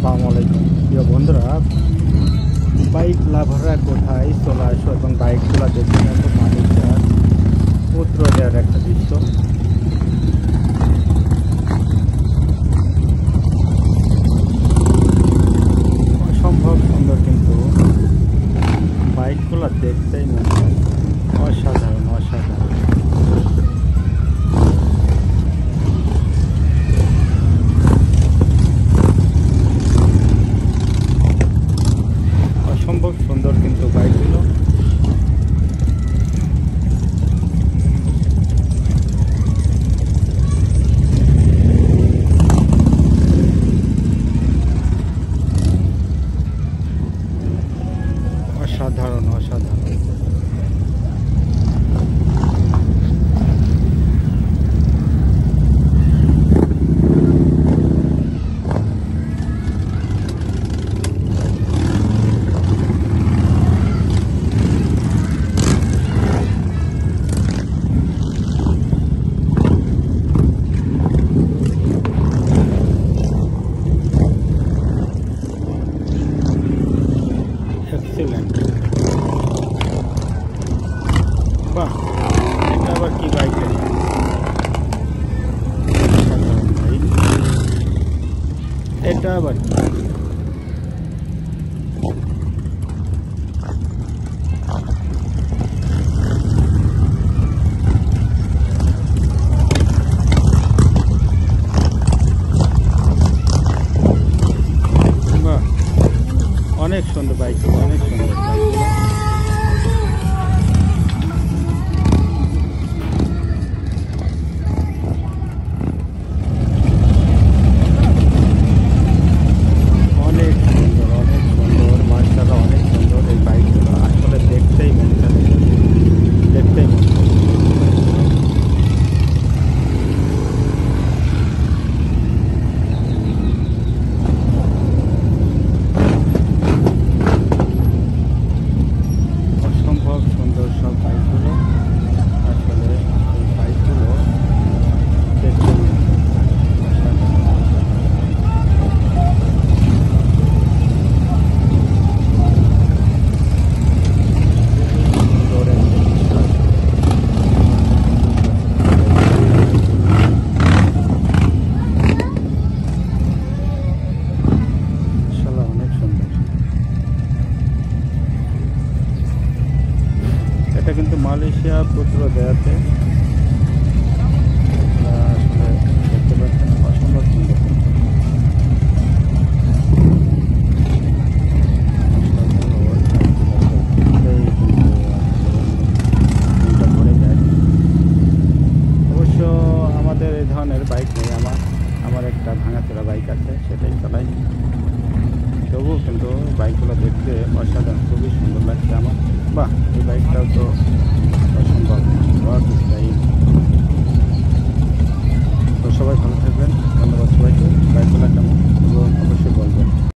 আসসালামু আলাইকুম প্রিয় বন্ধুরা, বাইক লাভাররা কোথায় চলে আসো এবং বাইকগুলো দেখতে থাকো। মালয়েশিয়ার পুত্রদের একটা দৃশ্য। অসম্ভব সুন্দর, কিন্তু বাইকগুলো দেখতেই মনে হয় অসাধারণ অসাধারণ। অসম্ভব সুন্দর কিন্তু বাইকগুলো। অসাধারণ অসাধারণ। এক্সিলেন্ট। বাহ, এটা আবার কি বাইক? সাধারণ বাইক, এটা আবার কি? বাহ, অনেক সুন্দর বাইক, অনেক সুন্দর বাইক। অনেক সুন্দর, অনেক সুন্দর, মাশাআল্লাহ, অনেক সুন্দর এই বাইকগুলো। আসলে দেখতেই মন চায়, দেখতেই মন চায়। অসম্ভব সুন্দর সব বাইকগুলো। আসলে এই বাইকগুলো দেখতে মন চায়। অসাধারণ, সুন্দর একটা বিশ্বাস। মাশাআল্লাহ, অনেক সুন্দর। এটা কিন্তু মালয়েশিয়া পুত্রদেয়াতে আসলে দেখতে পাচ্ছেন। অসম্ভব সুন্দর কিন্তু। অবশ্য আমাদের এই ধরনের বাইক নেই। আমার একটা ভাঙাচোরা বাইক আছে, সেটাই চালাই। তবুও কিন্তু বাইকগুলো দেখতে অসাধারণ, খুবই সুন্দর লাগছে আমার। বাহ, এই বাইকটাও তো